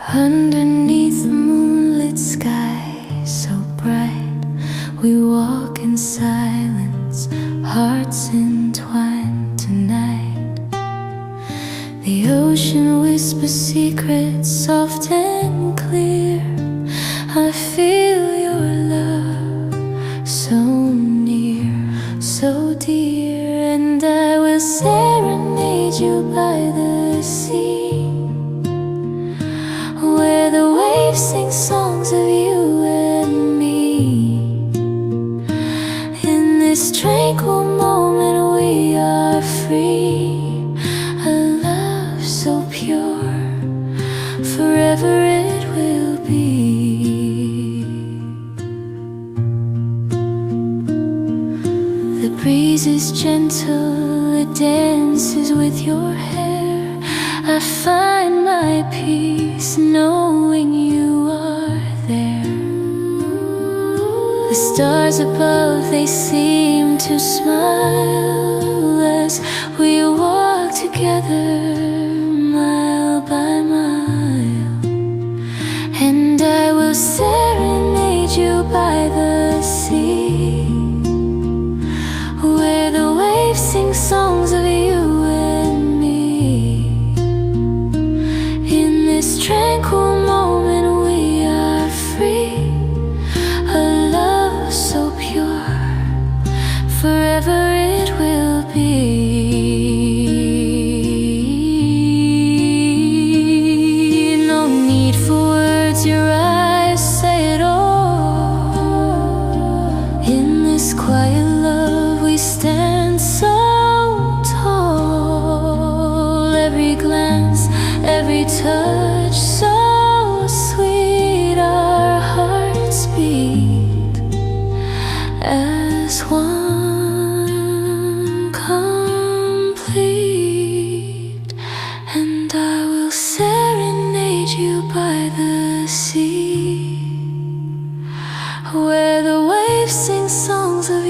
Underneath the moonlit sky so bright, we walk in silence, hearts entwined tonight. The ocean whispers secrets soft and clear. I feel your love so near, so dear, and I will serenade you by the sea, where the waves sing songs of you and me. In this tranquil moment we are free, a love so pure, forever it will be. The breeze is gentle, it dances with your hair. I find my peace knowing you are there. The stars above, they seem to smile as we walk together, mile by mile. And I will serenade you by the sea, where the waves sing songs of you and me. In this tranquil moment we are free, a love so pure, forever it will be. No need for words, your eyes say it all. In this quiet love we stand so tall. Every glance, every touch so sweet, our hearts beat as one complete. And I will serenade you by the sea, where the waves sing songs of